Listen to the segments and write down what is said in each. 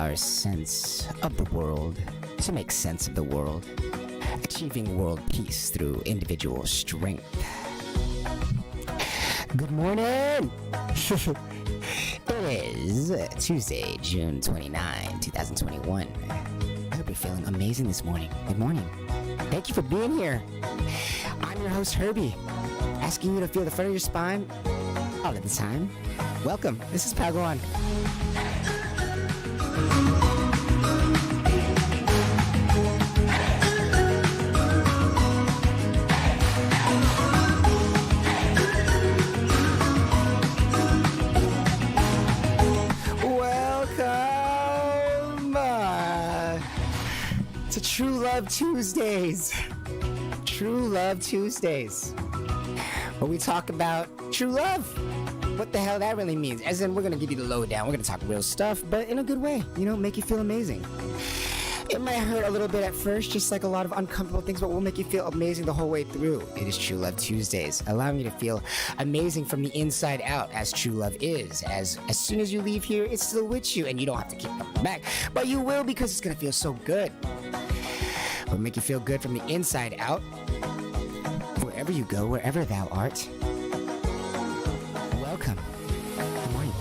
our sense of the world to make sense of the world, achieving world peace through individual strength. Good morning! It is Tuesday, June 29, 2021. I hope you're feeling amazing this morning. Good morning. Thank you for being here. I'm your host, Herbie, asking you to feel the front of your spine all of the time. Welcome. This is Padawan. To True Love Tuesdays. True Love Tuesdays. Where we talk about true love. What the hell that really means. As in, we're going to give you the lowdown. We're going to talk real stuff, but in a good way. You know, make you feel amazing. It might hurt a little bit at first, just like a lot of uncomfortable things, but we'll make you feel amazing the whole way through. It is True Love Tuesdays, allowing you to feel amazing from the inside out, as true love is. As soon as you leave here, it's still with you, and you don't have to keep coming back. But you will, because it's going to feel so good. We'll make you feel good from the inside out. Wherever you go, wherever thou art. Welcome. Good morning.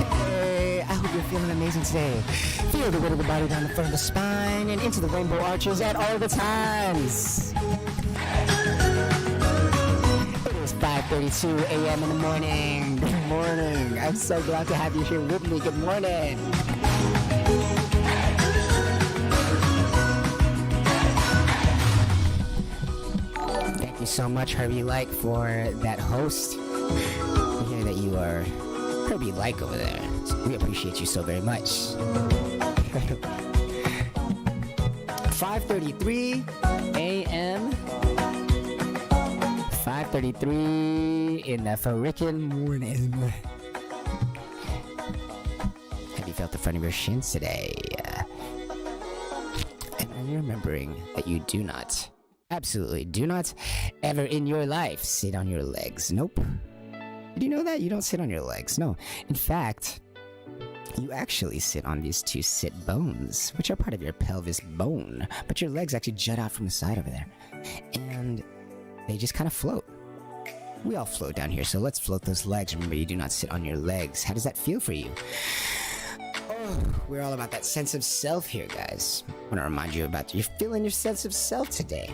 Hey, I hope you're feeling amazing today. Feel the weight of the body down the front of the spine and into the rainbow arches at all the times. It is 5:32 a.m. in the morning. Good morning. I'm so glad to have you here with me. Good morning. Thank you so much, Herbie Like, for that host. We hear that you are Herbie Like over there. We appreciate you so very much. 5:33 a.m. 5:33 in the frickin' morning. Have you felt the front of your shins today? And are you remembering that you do not, absolutely do not, ever in your life sit on your legs? Nope. Did you know that? You don't sit on your legs. No. In fact, you actually sit on these two sit bones, which are part of your pelvis bone, but your legs actually jut out from the side over there. And they just kind of float. We all float down here, so let's float those legs. Remember, you do not sit on your legs. How does that feel for you? Oh, we're all about that sense of self here, guys. I want to remind you about you're feeling your sense of self today.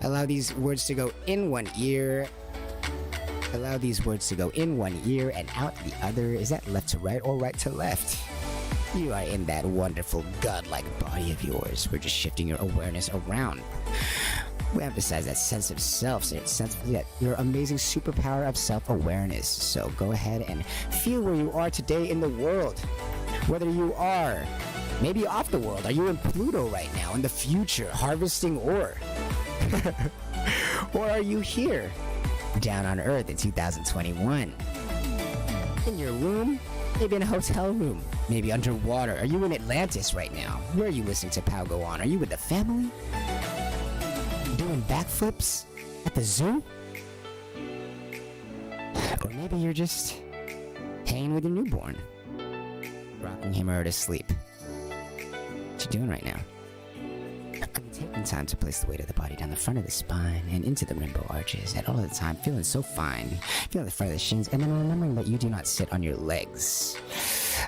Allow these words to go in one ear. Allow these words to go in one ear and out the other. Is that left to right or right to left? You are in that wonderful godlike body of yours. We're just shifting your awareness around. We emphasize that sense of self, that your amazing superpower of self-awareness. So go ahead and feel where you are today in the world. Whether you are maybe off the world. Are you in Pluto right now, in the future, harvesting ore? Or are you here? Down on Earth in 2021. In your room, maybe in a hotel room, maybe underwater. Are you in Atlantis right now? Where are you listening to Pow Go On? Are you with the family? Doing backflips at the zoo? Or maybe you're just hanging with your newborn, rocking him or her to sleep. What you doing right now? Taking time to place the weight of the body down the front of the spine and into the rainbow arches at all the time, feeling so fine, feeling the front of the shins, and then remembering that you do not sit on your legs.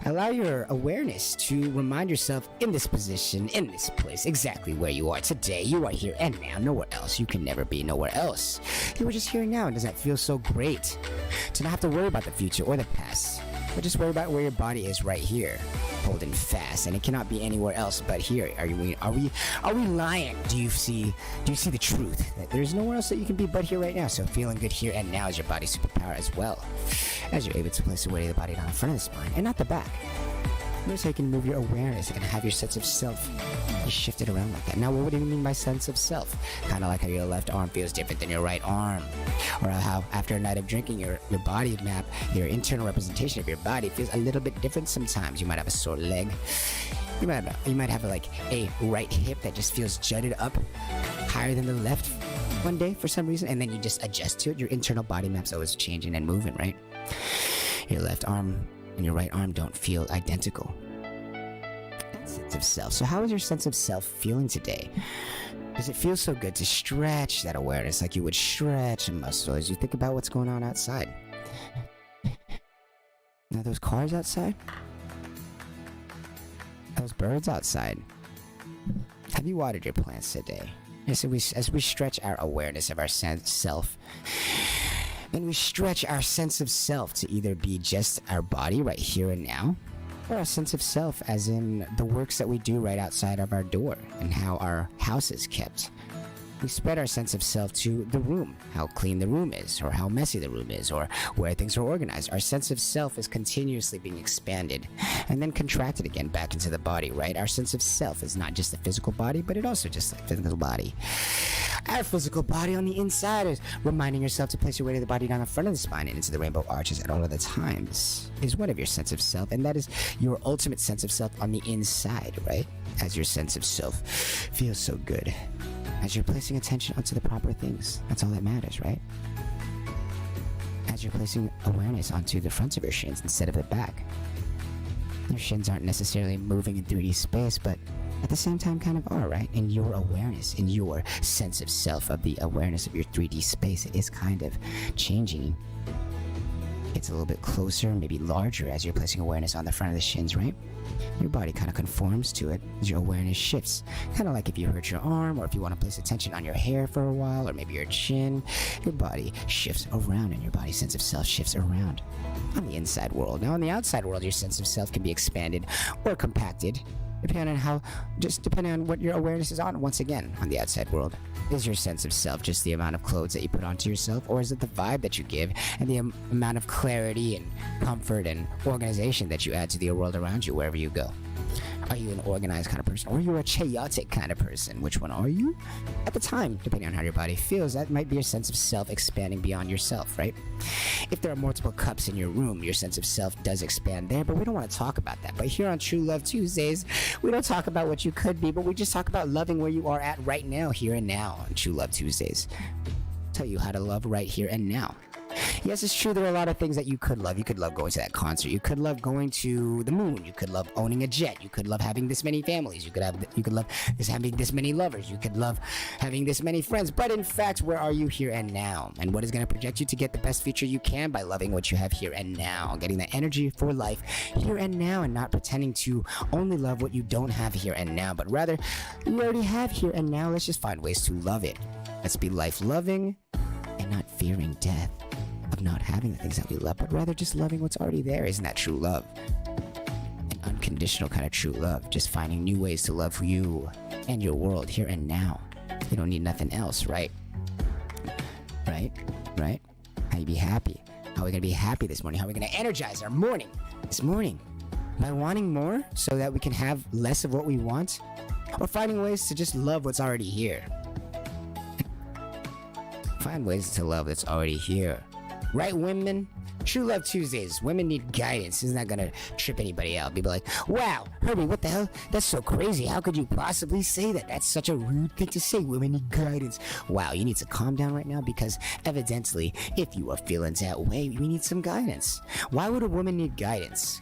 Allow your awareness to remind yourself in this position, in this place, exactly where you are today. You are here and now, nowhere else. You can never be nowhere else. You are just here now, and does that feel so great? To not have to worry about the future or the past, but just worry about where your body is right here, holding fast, and it cannot be anywhere else but here. Are we lying? Do you see the truth that there's nowhere else that you can be but here right now? So feeling good here and now is your body's superpower as well, as you're able to place the weight of the body down the front of the spine and not the back. Notice how you can move your awareness and have your sense of self be shifted around like that. Now, what do you mean by sense of self? Kind of like how your left arm feels different than your right arm. Or how after a night of drinking, your body map, your internal representation of your body feels a little bit different sometimes. You might have a sore leg. You might have like a right hip that just feels jutted up higher than the left one day for some reason, and then you just adjust to it. Your internal body map's always changing and moving, right? Your left arm and your right arm don't feel identical. Sense of self. So how is your sense of self feeling today? Does it feel so good to stretch that awareness like you would stretch a muscle as you think about what's going on outside? Are those cars outside? Those birds outside? Have you watered your plants today? As we stretch our awareness of our self, and we stretch our sense of self to either be just our body right here and now, or a sense of self as in the works that we do right outside of our door and how our house is kept. We spread our sense of self to the room, how clean the room is, or how messy the room is, or where things are organized. Our sense of self is continuously being expanded and then contracted again back into the body, right? Our sense of self is not just the physical body, but it also just like physical body. Our physical body on the inside is reminding yourself to place your weight of the body down the front of the spine and into the rainbow arches at all of the times is one of your sense of self, and that is your ultimate sense of self on the inside, right? As your sense of self feels so good. As you're placing attention onto the proper things, that's all that matters, right? As you're placing awareness onto the fronts of your shins instead of the back. Your shins aren't necessarily moving in 3D space, but at the same time kind of are, right? In your awareness, in your sense of self, of the awareness of your 3D space, it is kind of changing. It's a little bit closer, maybe larger as you're placing awareness on the front of the shins, right? Your body kind of conforms to it as your awareness shifts. Kind of like if you hurt your arm, or if you want to place attention on your hair for a while, or maybe your chin, your body shifts around and your body's sense of self shifts around on the inside world. Now on the outside world, your sense of self can be expanded or compacted, depending on what your awareness is on. Once again, on the outside world, is your sense of self just the amount of clothes that you put onto yourself, or is it the vibe that you give and the amount of clarity and comfort and organization that you add to the world around you wherever you go? Are you an organized kind of person, or are you a chaotic kind of person? Which one are you? At the time, depending on how your body feels, that might be your sense of self expanding beyond yourself, right? If there are multiple cups in your room, your sense of self does expand there, but we don't want to talk about that. But here on True Love Tuesdays, we don't talk about what you could be, but we just talk about loving where you are at right now, here and now on True Love Tuesdays. Tell you how to love right here and now. Yes, it's true, there are a lot of things that you could love. You could love going to that concert. You could love going to the moon. You could love owning a jet. You could love having this many families. You could love having this many lovers. You could love having this many friends. But in fact, where are you here and now? And what is going to project you to get the best future you can by loving what you have here and now? Getting that energy for life here and now, and not pretending to only love what you don't have here and now, but rather you already have here and now. Let's just find ways to love it. Let's be life loving and not fearing death of not having the things that we love, but rather just loving what's already there. Isn't that true love? An unconditional kind of true love. Just finding new ways to love you and your world here and now. You don't need nothing else, right? Right? How you be happy? How are we gonna be happy this morning? How are we gonna energize our morning this morning? By wanting more so that we can have less of what we want? Or finding ways to just love what's already here? Find ways to love that's already here. Right, women? True Love Tuesdays. Women need guidance. Isn't that gonna trip anybody out? People like, wow, Herbie, what the hell? That's so crazy. How could you possibly say that? That's such a rude thing to say. Women need guidance. Wow, you need to calm down right now, because evidently, if you are feeling that way, we need some guidance. Why would a woman need guidance?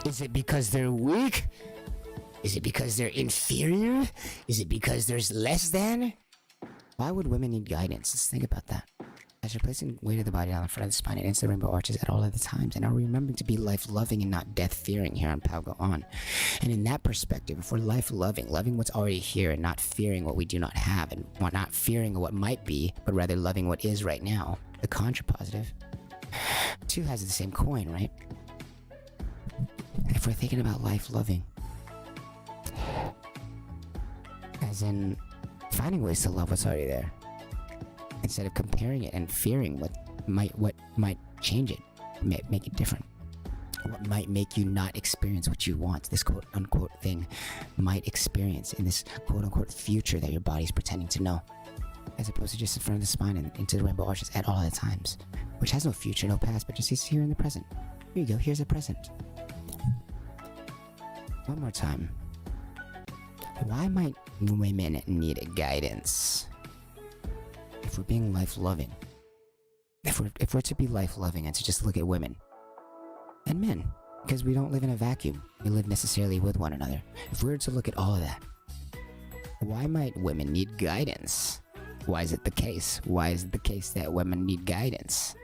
Is it because they're weak? Is it because they're inferior? Is it because there's less than? Why would women need guidance? Let's think about that. As you're placing weight of the body down the front of the spine and into the rainbow arches at all of the times, and are remembering to be life-loving and not death-fearing here on Pal Go On. And in that perspective, if we're life-loving, loving what's already here and not fearing what we do not have, and not fearing what might be, but rather loving what is right now, the contrapositive, two has the same coin, right? If we're thinking about life-loving, as in finding ways to love what's already there, instead of comparing it and fearing what might change it, make it different. What might make you not experience what you want? This quote unquote thing might experience in this quote unquote future that your body's pretending to know. As opposed to just in front of the spine and into the rainbow arches at all the times. Which has no future, no past, but just is here in the present. Here you go, here's the present. One more time. Why might women need guidance? If we're being life-loving. If we're to be life-loving and to just look at women. And men. Because we don't live in a vacuum. We live necessarily with one another. If we were to look at all of that. Why might women need guidance? Why is it the case? Why is it the case that women need guidance?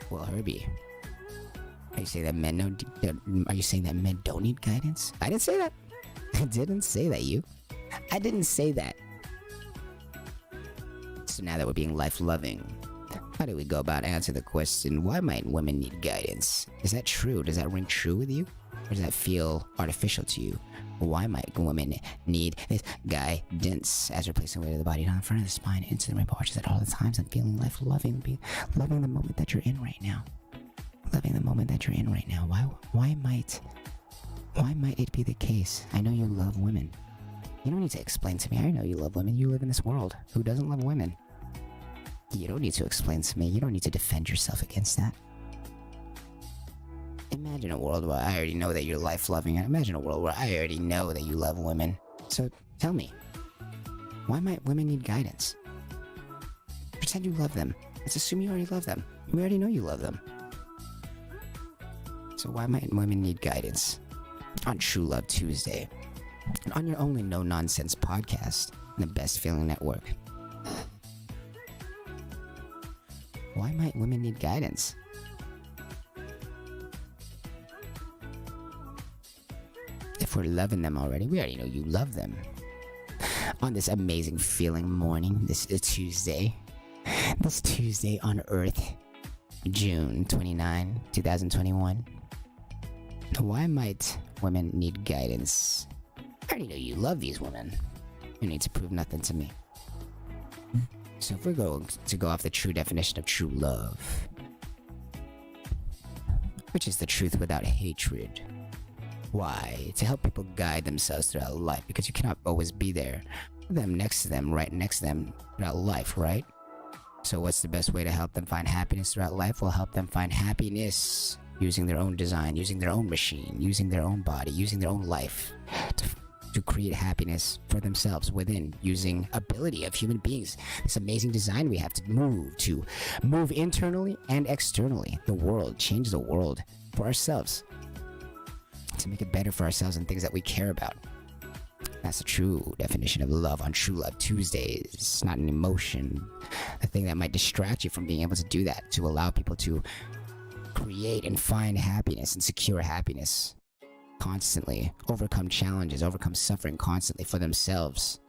Well, Herbie, are you saying that are you saying that men don't need guidance? I didn't say that. I didn't say that, you. I didn't say that. So now that we're being life-loving, how do we go about answering the question, why might women need guidance? Is that true? Does that ring true with you? Or does that feel artificial to you? Why might women need this guidance as we're placing weight of the body down in front of the spine, into the rainbow arches at all the times, and feeling life-loving, loving the moment that you're in right now? Loving the moment that you're in right now. Why might it be the case? I know you love women. You don't need to explain to me. I know you love women. You live in this world. Who doesn't love women? You don't need to explain to me. You don't need to defend yourself against that. Imagine a world where I already know that you're life-loving. Imagine a world where I already know that you love women. So tell me, why might women need guidance? Pretend you love them. Let's assume you already love them. We already know you love them. So why might women need guidance? On True Love Tuesday. And on your only no-nonsense podcast, the Best Feeling Network. Why might women need guidance? If we're loving them already, we already know you love them. On this amazing feeling morning, this Tuesday on Earth, June 29, 2021. Why might women need guidance? I already know you love these women. You need to prove nothing to me. So if we're going to go off the true definition of true love, which is the truth without hatred. Why? To help people guide themselves throughout life, because you cannot always be there, them next to them, right next to them throughout life, right? So what's the best way to help them find happiness throughout life? Well, help them find happiness using their own design, using their own machine, using their own body, using their own life to create happiness for themselves within, using ability of human beings. This amazing design we have to move internally and externally. The world, change the world for ourselves, to make it better for ourselves and things that we care about. That's the true definition of love on True Love Tuesdays. It's not an emotion, a thing that might distract you from being able to do that, to allow people to create and find happiness and secure happiness constantly, overcome challenges, overcome suffering constantly for themselves,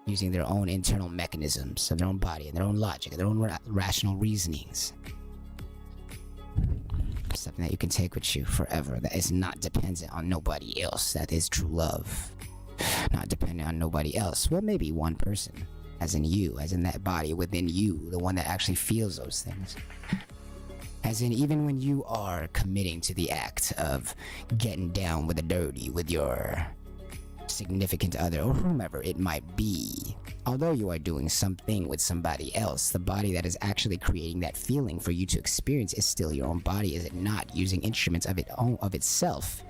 using their own internal mechanisms of their own body and their own logic and their own rational reasonings. Something that you can take with you forever, that is not dependent on nobody else. That is true love. Not dependent on nobody else. Well, maybe one person, as in you, as in that body within you, the one that actually feels those things. As in, even when you are committing to the act of getting down with the dirty with your significant other or whomever it might be, although you are doing something with somebody else, the body that is actually creating that feeling for you to experience is still your own body, is it not? Using instruments of itself,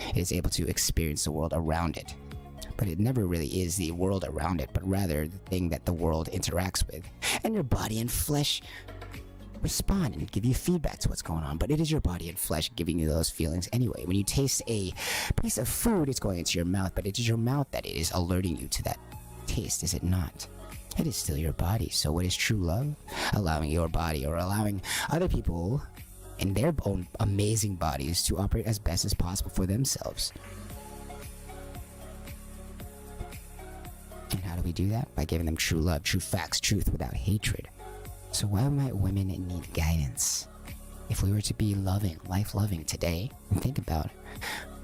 it is able to experience the world around it. But it never really is the world around it, but rather the thing that the world interacts with. And your body and flesh respond and give you feedback to what's going on, but it is your body and flesh giving you those feelings anyway. When you taste a piece of food, it's going into your mouth, but it is your mouth that it is alerting you to that taste, is it not? It is still your body. So what is true love? Allowing your body, or allowing other people in their own amazing bodies to operate as best as possible for themselves. And how do we do that? By giving them true love, true facts, truth without hatred. So why might women need guidance? If we were to be loving, life-loving today, and think about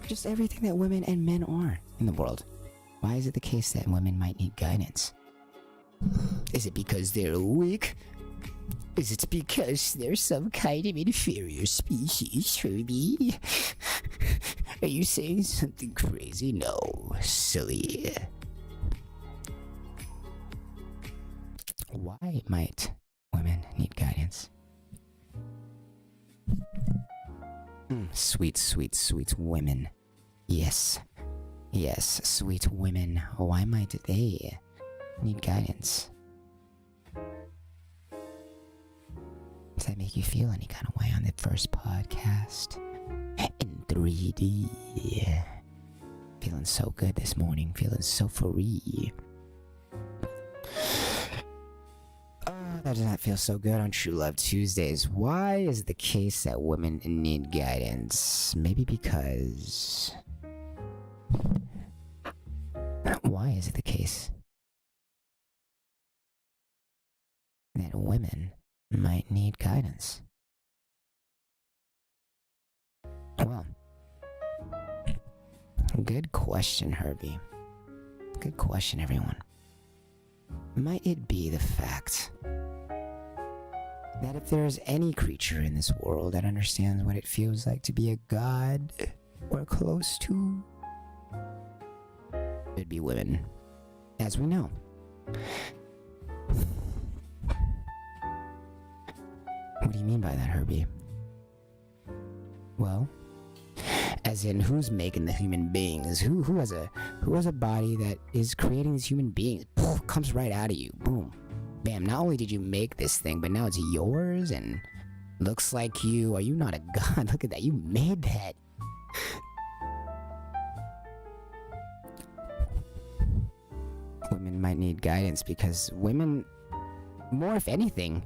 just everything that women and men are in the world, why is it the case that women might need guidance? Is it because they're weak? Is it because they're some kind of inferior species, Herbie? Are you saying something crazy? No, silly. Why might women need guidance? Sweet, sweet, sweet women. Yes. Yes, sweet women. Why might they need guidance? Does that make you feel any kind of way on the first podcast? In 3D. Feeling so good this morning. Feeling so free. That does not feel so good on True Love Tuesdays. Why is it the case that women need guidance? Maybe because... Why is it the case that women might need guidance? Well, good question, Herbie. Good question, everyone. Might it be the fact that if there's any creature in this world that understands what it feels like to be a god or close to, it'd be women, as we know. What do you mean by that, Herbie? Well, as in, who's making the human beings? Who has a body that is creating these human beings? Poof, comes right out of you. Boom. Bam. Not only did you make this thing, but now it's yours and looks like you. Are you not a god? Look at that. You made that. Women might need guidance because women, more if anything,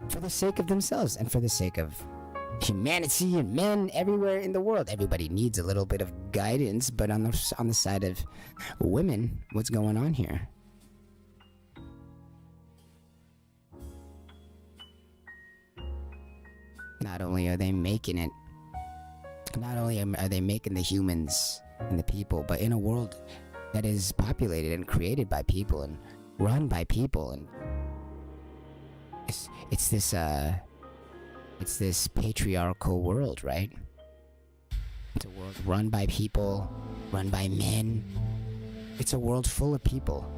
for the sake of themselves and for the sake of humanity and men everywhere in the world, everybody needs a little bit of guidance. But on the side of women, what's going on here? Not only are they making it, not only are they making the humans and the people, but in a world that is populated and created by people and run by people, and it's this patriarchal world, right? It's a world run by people, run by men. It's a world full of people.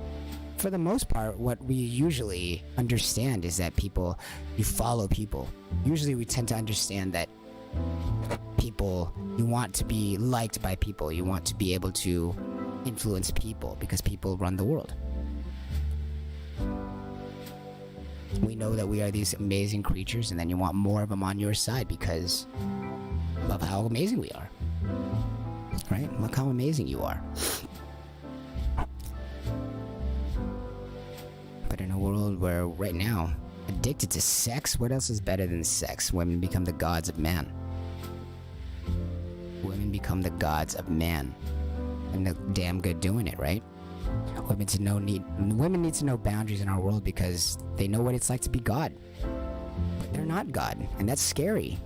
For the most part, what we usually understand is that people, you follow people. Usually we tend to understand that people, you want to be liked by people. You want to be able to influence people because people run the world. We know that we are these amazing creatures, and then you want more of them on your side because of how amazing we are. Right? Look how amazing you are. But in a world where right now, addicted to sex, what else is better than sex? Women become the gods of man. Women become the gods of man. And they're damn good doing it, right? Women need to know boundaries in our world because they know what it's like to be God. But they're not God, and that's scary.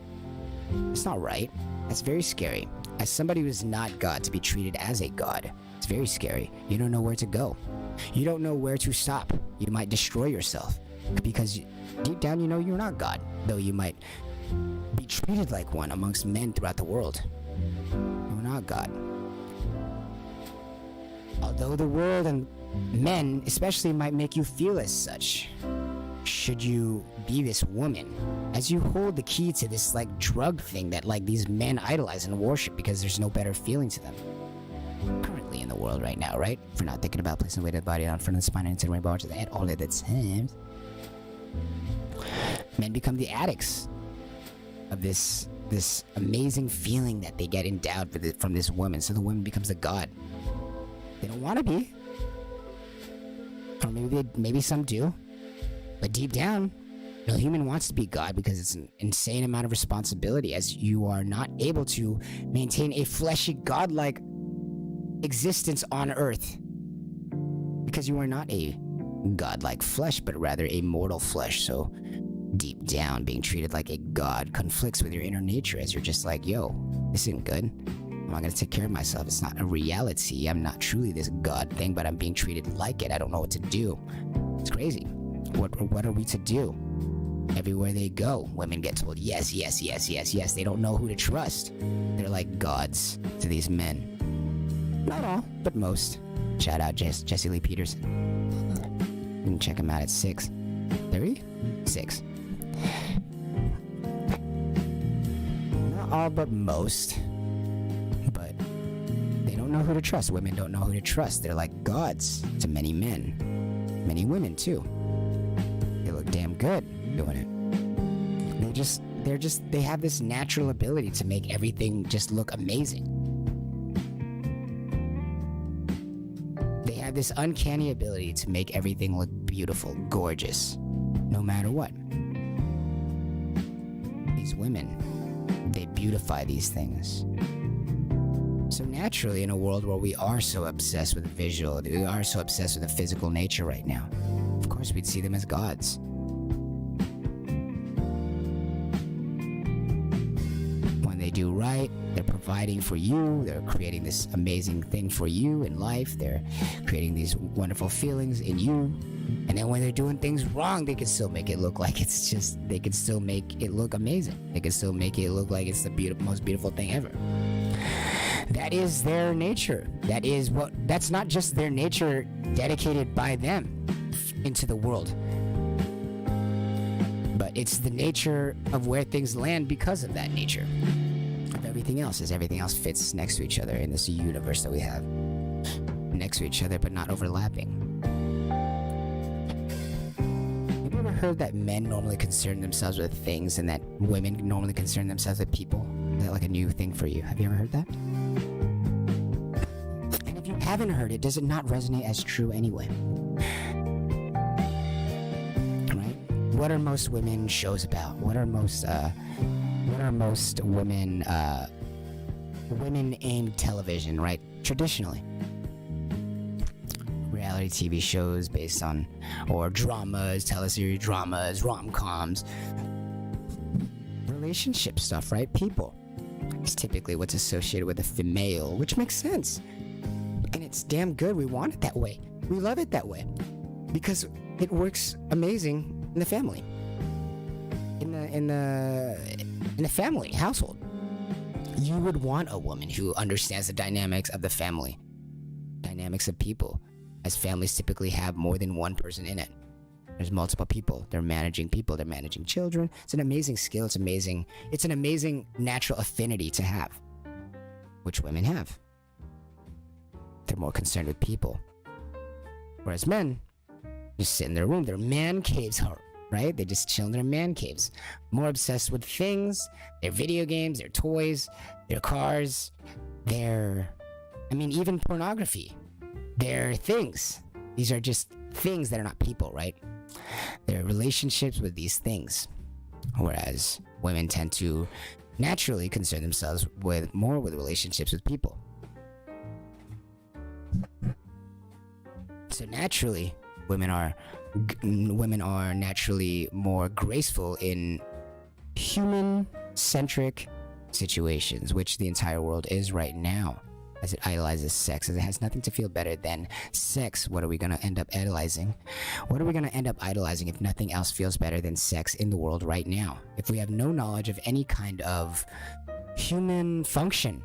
It's not right. That's very scary. As somebody who's not God, to be treated as a god, it's very scary. You don't know where to go. You don't know where to stop. You might destroy yourself because deep down you know you're not God, though you might be treated like one amongst men throughout the world. You're not God. Although the world and men especially might make you feel as such, should you be this woman as you hold the key to this like drug thing that like these men idolize and worship because there's no better feeling to them currently in the world right now, right? For not thinking about placing weight of the body on front of the spine and into the rainbow arches and all of the time. Men become the addicts of this amazing feeling that they get endowed with from this woman. So the woman becomes the god. They don't want to be, or maybe some do, but deep down, no human wants to be God because it's an insane amount of responsibility, as you are not able to maintain a fleshy godlike existence on Earth because you are not a godlike flesh, but rather a mortal flesh. So deep down, being treated like a god conflicts with your inner nature, as you're just like, yo, this isn't good. I'm not gonna take care of myself. It's not a reality. I'm not truly this god thing, but I'm being treated like it. I don't know what to do. It's crazy. What are we to do? Everywhere they go, women get told yes, yes, yes, yes, yes. They don't know who to trust. They're like gods to these men. Not all, but most. Shout out Jesse Lee Peterson. You can check him out at 6. 30? 6. Not all, but most. But they don't know who to trust. Women don't know who to trust. They're like gods to many men. Many women, too. They look damn good doing it. They have this natural ability to make everything just look amazing. They have this uncanny ability to make everything look beautiful, gorgeous, no matter what. These women, they beautify these things. So naturally, in a world where we are so obsessed with visual, we are so obsessed with the physical nature right now, of course we'd see them as gods. When they do right, they're providing for you, they're creating this amazing thing for you in life, they're creating these wonderful feelings in you. And then when they're doing things wrong, they can still make it look like it's just, they can still make it look amazing. They can still make it look like it's the most beautiful thing ever. That is their nature. That's not just their nature dedicated by them into the world, but it's the nature of where things land because of that nature of everything else, as everything else fits next to each other in this universe that we have, next to each other but not overlapping. Have you ever heard that men normally concern themselves with things and that women normally concern themselves with people? Is that like a new thing for you? Have you ever heard that? And if you haven't heard it, does it not resonate as true anyway? Right? What are most women shows about? What are most women aimed television, right? Traditionally. Reality TV shows based on, or dramas, teleseries dramas, rom-coms. Relationship stuff, right? People. It's typically what's associated with a female, which makes sense. And it's damn good. We want it that way. We love it that way. Because it works amazing in the family. In the family household. You would want a woman who understands the dynamics of the family. Dynamics of people. As families typically have more than one person in it. There's multiple people. They're managing children. It's an amazing skill. It's an amazing natural affinity to have, which women have. They're more concerned with people. Whereas men just sit in their room. Their man caves, right? They just chill in their man caves. More obsessed with things, their video games, their toys, their cars, even pornography. Their things. These are just things that are not people, right? They're relationships with these things. Whereas women tend to naturally concern themselves more with relationships with people. So naturally, women are naturally more graceful in human-centric situations, which the entire world is right now, as it idolizes sex, as it has nothing to feel better than sex. What are we going to end up idolizing? What are we going to end up idolizing if nothing else feels better than sex in the world right now? If we have no knowledge of any kind of human function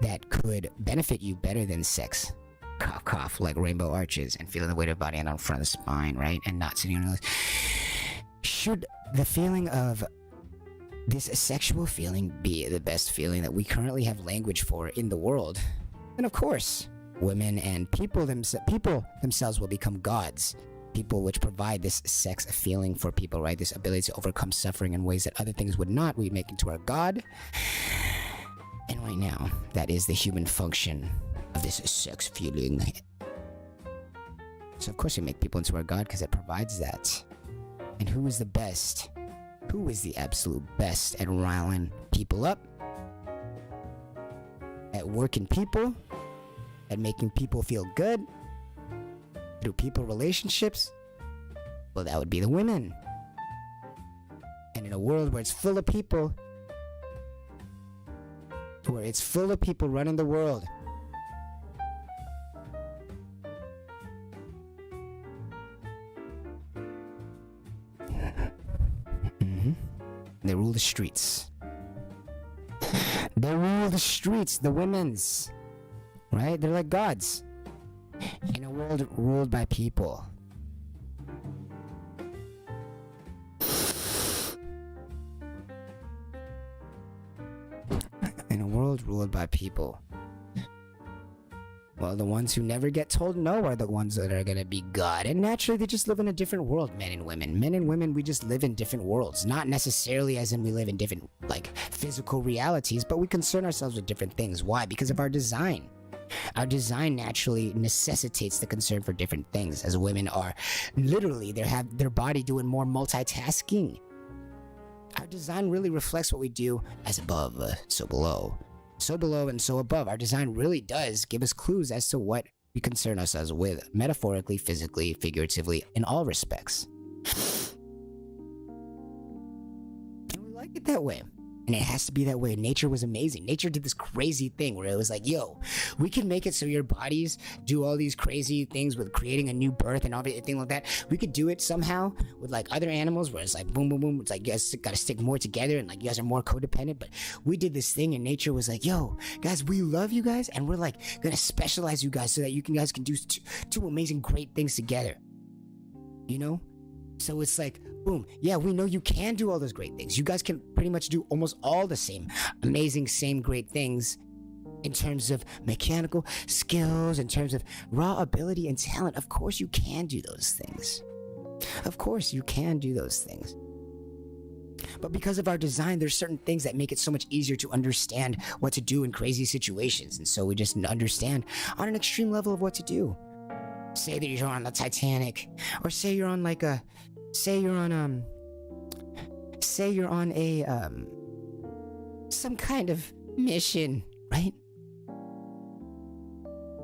that could benefit you better than sex, cough, cough, like rainbow arches and feeling the weight of body on front of the spine, right? And not sitting on your legs. Should the feeling of this sexual feeling be the best feeling that we currently have language for in the world? And of course, women and people themselves will become gods. People which provide this sex feeling for people, right? This ability to overcome suffering in ways that other things would not. We make into our god. And right now, that is the human function of this sex feeling. So of course we make people into our god because it provides that. And who is the best? Who is the absolute best at riling people up? At working people? At making people feel good? Through people relationships? Well, that would be the women. And in a world where it's full of people, running the world, They rule the streets. They rule the streets, the women's. Right? They're like gods. In a world ruled by people. In a world ruled by people. Well, the ones who never get told no are the ones that are gonna be God. And naturally, they just live in a different world, men and women. Men and women, we just live in different worlds. Not necessarily as in we live in different, like, physical realities, but we concern ourselves with different things. Why? Because of our design. Our design naturally necessitates the concern for different things, as women are literally, they have their body doing more multitasking. Our design really reflects what we do as above, so below. So below and so above. Our design really does give us clues as to what we concern ourselves with, metaphorically, physically, figuratively, in all respects. And we like it that way. And it has to be that way. Nature was amazing. Nature did this crazy thing where it was like, yo, we can make it so your bodies do all these crazy things with creating a new birth and everything like that. We could do it somehow with like other animals where it's like boom, boom, boom. It's like you guys gotta stick more together and like you guys are more codependent. But we did this thing and nature was like, yo, guys, we love you guys and we're like gonna specialize you guys so that you guys can do two amazing, great things together. You know? So it's like, boom, yeah, we know you can do all those great things. You guys can pretty much do almost all the same amazing, same great things in terms of mechanical skills, in terms of raw ability and talent. Of course you can do those things. Of course you can do those things. But because of our design, there's certain things that make it so much easier to understand what to do in crazy situations. And so we just understand on an extreme level of what to do. Say that you're on the Titanic, or say you're on like a say you're on a some kind of mission, right?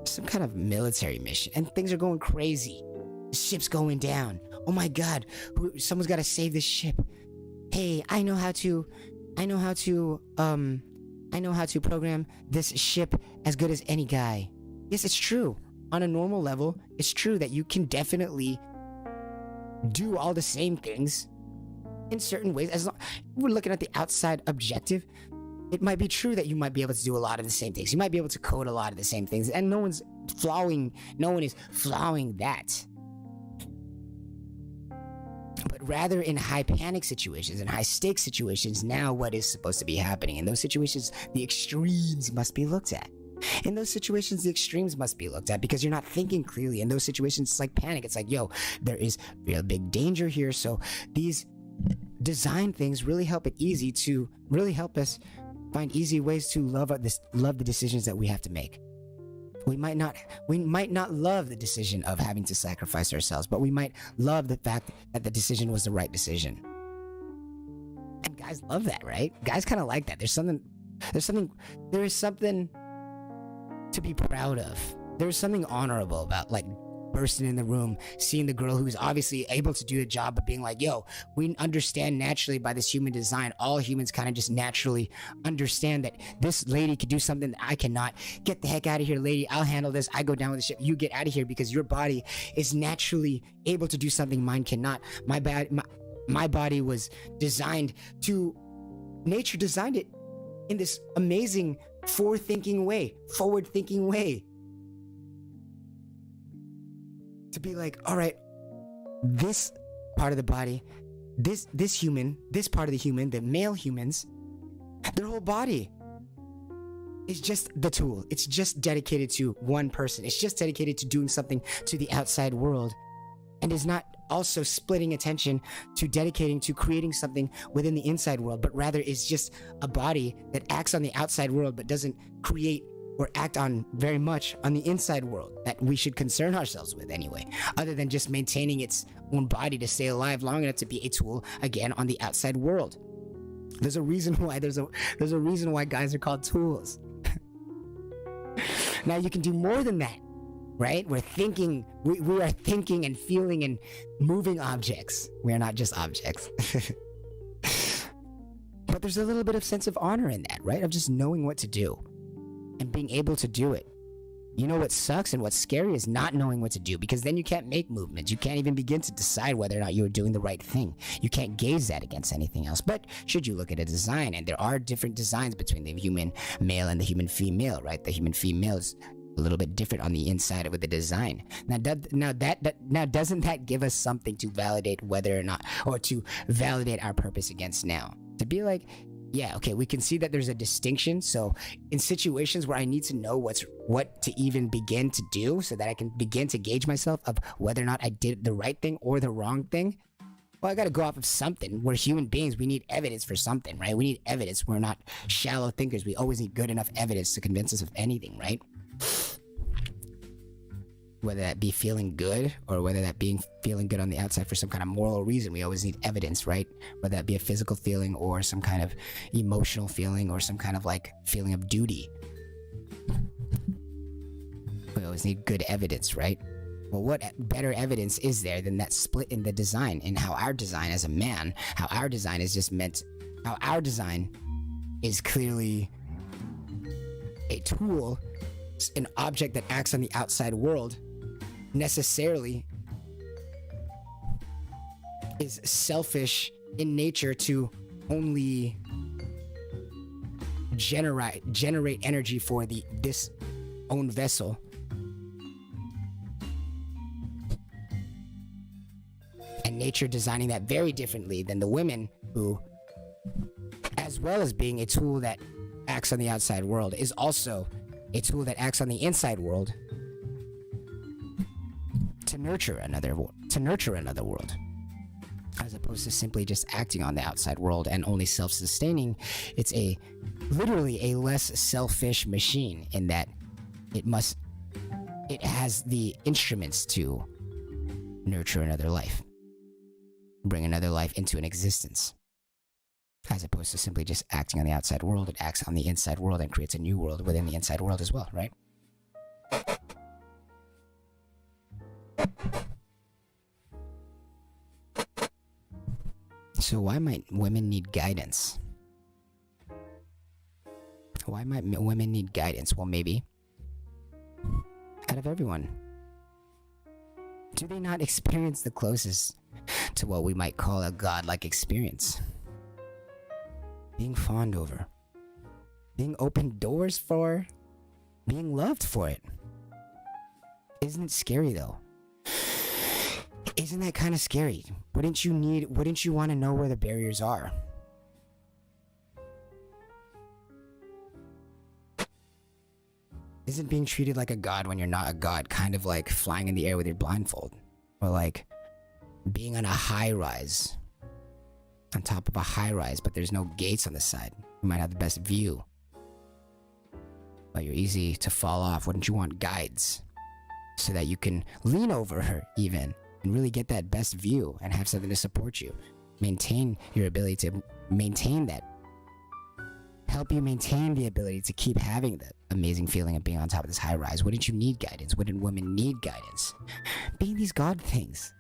Some kind of military mission, and things are going crazy. The ship's going down. Oh my god, someone's got to save this ship. Hey, I know how to program this ship as good as any guy. Yes, it's true. On a normal level, it's true that you can definitely do all the same things in certain ways. As long we're looking at the outside objective, it might be true that you might be able to do a lot of the same things. You might be able to code a lot of the same things, and no one is flawing that. But rather in high panic situations and high stakes situations, now what is supposed to be happening? In those situations, the extremes must be looked at. In those situations, the extremes must be looked at because you're not thinking clearly. In those situations, it's like panic. It's like, yo, there is real big danger here. So these design things really help us find easy ways to love the decisions that we have to make. We might not love the decision of having to sacrifice ourselves, but we might love the fact that the decision was the right decision. And guys love that, right? Guys kind of like that. There is something to be proud of. There's something honorable about like bursting in the room, seeing the girl who's obviously able to do the job, but being like, yo, we understand naturally by this human design, all humans kind of just naturally understand that this lady could do something that I cannot. Get the heck out of here, lady. I'll handle this. I go down with the ship. You get out of here because your body is naturally able to do something mine cannot. My body was designed to, nature designed it in this amazing forward-thinking way. To be like, all right, this part of the body, this part of the human, the male humans, their whole body is just the tool. It's just dedicated to one person. It's just dedicated to doing something to the outside world, and is not also splitting attention to dedicating to creating something within the inside world, but rather is just a body that acts on the outside world but doesn't create or act on very much on the inside world that we should concern ourselves with anyway, other than just maintaining its own body to stay alive long enough to be a tool again on the outside world. There's a reason why guys are called tools. Now you can do more than that, right? We're thinking, we are thinking and feeling and moving objects. We are not just objects. But there's a little bit of sense of honor in that, right? Of just knowing what to do and being able to do it. You know what sucks and what's scary is not knowing what to do, because then you can't make movements. You can't even begin to decide whether or not you're doing the right thing. You can't gaze that against anything else. But should you look at a design, and there are different designs between the human male and the human female, right? The human female is a little bit different on the inside with the design. Now doesn't that give us something to validate whether or not, or to validate our purpose against now? To be like, yeah, okay, we can see that there's a distinction. So in situations where I need to know what to even begin to do so that I can begin to gauge myself of whether or not I did the right thing or the wrong thing, well, I got to go off of something. We're human beings. We need evidence for something, right? We need evidence. We're not shallow thinkers. We always need good enough evidence to convince us of anything, right? Whether that be feeling good or whether that being feeling good on the outside for some kind of moral reason, we always need evidence, right? Whether that be a physical feeling or some kind of emotional feeling or some kind of like feeling of duty. We always need good evidence, right? Well, what better evidence is there than that split in the design, in how our design as a man, how our design is just meant, how our design is clearly a tool, an object that acts on the outside world, necessarily is selfish in nature to only generate energy for this own vessel. And nature designing that very differently than the women who, as well as being a tool that acts on the outside world, is also a tool that acts on the inside world to nurture another world, as opposed to simply just acting on the outside world and only self-sustaining. It's literally a less selfish machine in that it has the instruments to nurture another life, bring another life into an existence, as opposed to simply just acting on the outside world. It acts on the inside world and creates a new world within the inside world as well, right? So why might women need guidance? Why might women need guidance? Well, maybe out of everyone, do they not experience the closest to what we might call a godlike experience? Being fawned over, being opened doors for, being loved for it. Isn't it scary though? Isn't that kind of scary? Wouldn't you want to know where the barriers are? Isn't being treated like a god when you're not a god kind of like flying in the air with your blindfold? Or like being on a high rise, on top of a high rise, but there's no gates on the side. You might have the best view, but you're easy to fall off. Wouldn't you want guides so that you can lean over her even and really get that best view and have something to support you? Maintain your ability to maintain that. Help you maintain the ability to keep having that amazing feeling of being on top of this high rise. Wouldn't you need guidance? Wouldn't women need guidance? Being these god things.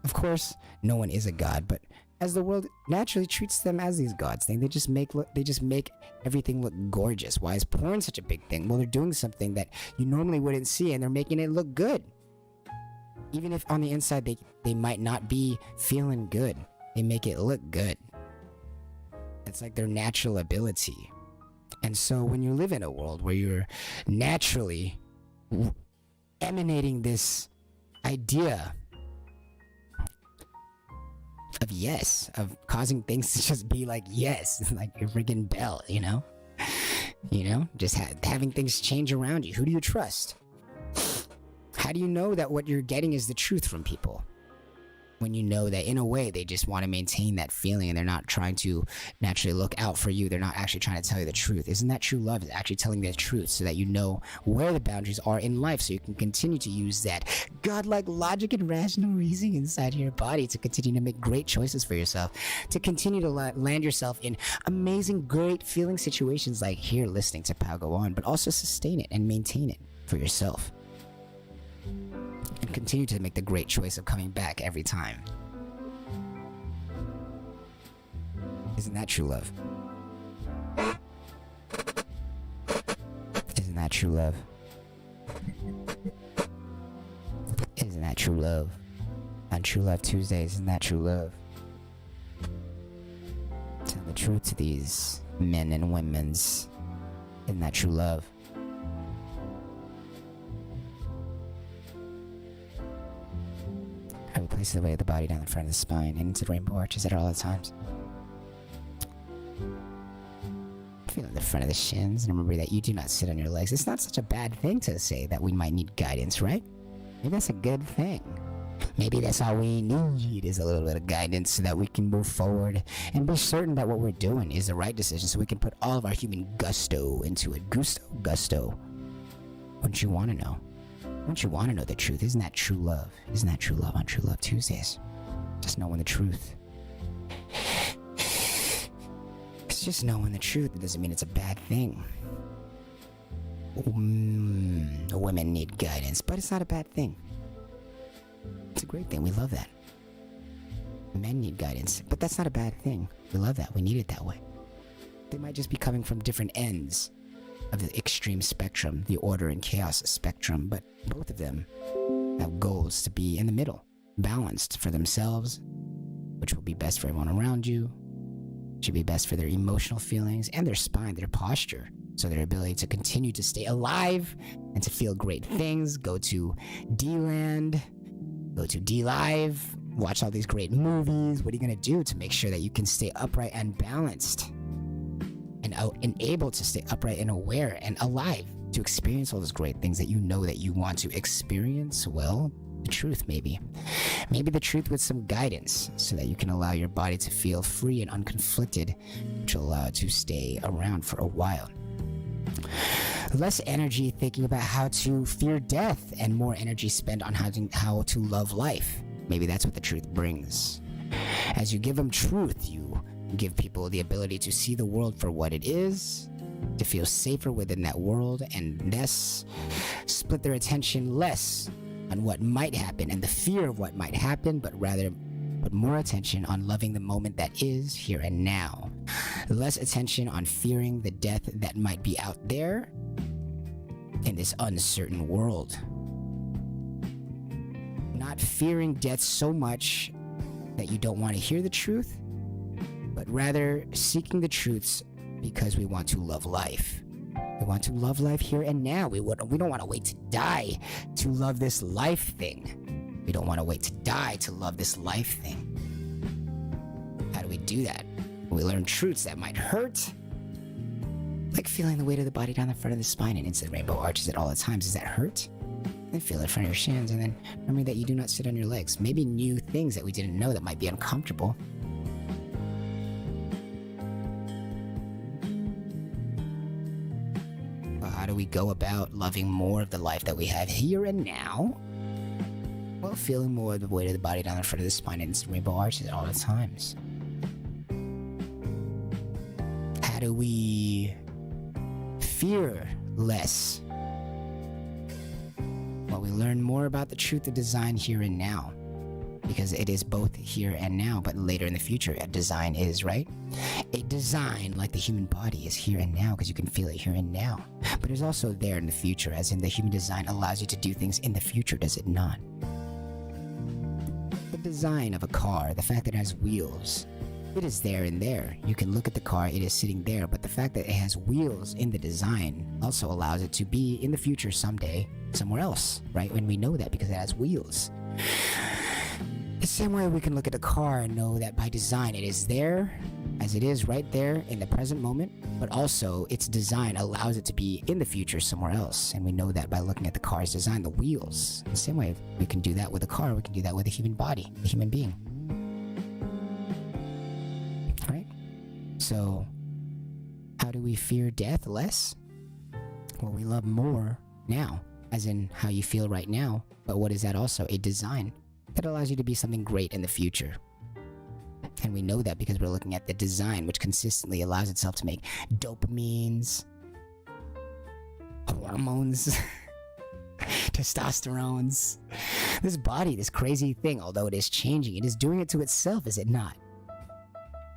Of course, no one is a god, but as the world naturally treats them as these gods things, they just make everything look gorgeous. Why is porn such a big thing? Well, they're doing something that you normally wouldn't see, and they're making it look good. Even if on the inside they might not be feeling good, they make it look good. It's like their natural ability. And so when you live in a world where you're naturally emanating this idea of yes, of causing things to just be like yes, like your friggin' bell, you know, just having things change around you. Who do you trust? How do you know that what you're getting is the truth from people? When you know that in a way they just want to maintain that feeling and they're not trying to naturally look out for you. They're not actually trying to tell you the truth. Isn't that true love? Is actually telling the truth so that you know where the boundaries are in life, so you can continue to use that godlike logic and rational reasoning inside your body to continue to make great choices for yourself, to continue to land yourself in amazing, great feeling situations like here listening to Pau go on, but also sustain it and maintain it for yourself. And continue to make the great choice of coming back every time. Isn't that true love? Isn't that true love? that true love? On True Love Tuesdays, isn't that true love? Tell the truth to these men and women's. Isn't that true love? I will place the weight of the body down the front of the spine and into the rainbow arches at all times. Feeling the front of the shins, and remember that you do not sit on your legs. It's not such a bad thing to say that we might need guidance, right? Maybe that's a good thing. Maybe that's all we need is a little bit of guidance so that we can move forward and be certain that what we're doing is the right decision so we can put all of our human gusto into it. Gusto. Wouldn't you want to know? Wouldn't you want to know the truth? Isn't that true love? Isn't that true love on True Love Tuesdays? Just knowing the truth. It's just knowing the truth. It doesn't mean it's a bad thing. Women need guidance, but it's not a bad thing. It's a great thing. We love that. Men need guidance, but that's not a bad thing. We love that. We need it that way. They might just be coming from different ends of the extreme spectrum, the order and chaos spectrum, but both of them have goals to be in the middle, balanced for themselves, which will be best for everyone around you, should be best for their emotional feelings and their spine, their posture, so their ability to continue to stay alive and to feel great things. Go to D-Land, go to D-Live, watch all these great movies. What are you going to do to make sure that you can stay upright and balanced and able to stay upright and aware and alive to experience all those great things that you know that you want to experience? Well, the truth, maybe the truth with some guidance so that you can allow your body to feel free and unconflicted, which will allow it to stay around for a while. Less energy thinking about how to fear death and more energy spent on how to love life. Maybe that's what the truth brings. As you give them truth, you give people the ability to see the world for what it is, to feel safer within that world, and thus split their attention less on what might happen and the fear of what might happen, but rather put more attention on loving the moment that is here and now. Less attention on fearing the death that might be out there in this uncertain world. Not fearing death so much that you don't want to hear the truth, but rather seeking the truths because we want to love life. We want to love life here and now. We don't want to wait to die to love this life thing. We don't want to wait to die to love this life thing. How do we do that? We learn truths that might hurt, like feeling the weight of the body down the front of the spine and into the rainbow arches at all the times. Does that hurt? Then feel it in front of your shins, and then remember that you do not sit on your legs. Maybe new things that we didn't know that might be uncomfortable. How do we go about loving more of the life that we have here and now, while feeling more of the weight of the body down the front of the spine and into the rainbow arches at all the times? How do we fear less while we learn more about the truth of design here and now? Because it is both here and now, but later in the future, a design is, right? A design, like the human body, is here and now because you can feel it here and now. But it's also there in the future, as in the human design allows you to do things in the future, does it not? The design of a car, the fact that it has wheels, it is there and there. You can look at the car, it is sitting there, but the fact that it has wheels in the design also allows it to be in the future someday, somewhere else, right? When we know that because it has wheels. The same way we can look at the car and know that by design it is there, as it is right there in the present moment, but also its design allows it to be in the future somewhere else. And we know that by looking at the car's design, the wheels. The same way we can do that with a car, we can do that with a human body, a human being. Right? So, how do we fear death less? Well, we love more now, as in how you feel right now. But what is that also? A design that allows you to be something great in the future. And we know that because we're looking at the design, which consistently allows itself to make dopamines, hormones, testosterones. This body, this crazy thing, although it is changing, it is doing it to itself, is it not?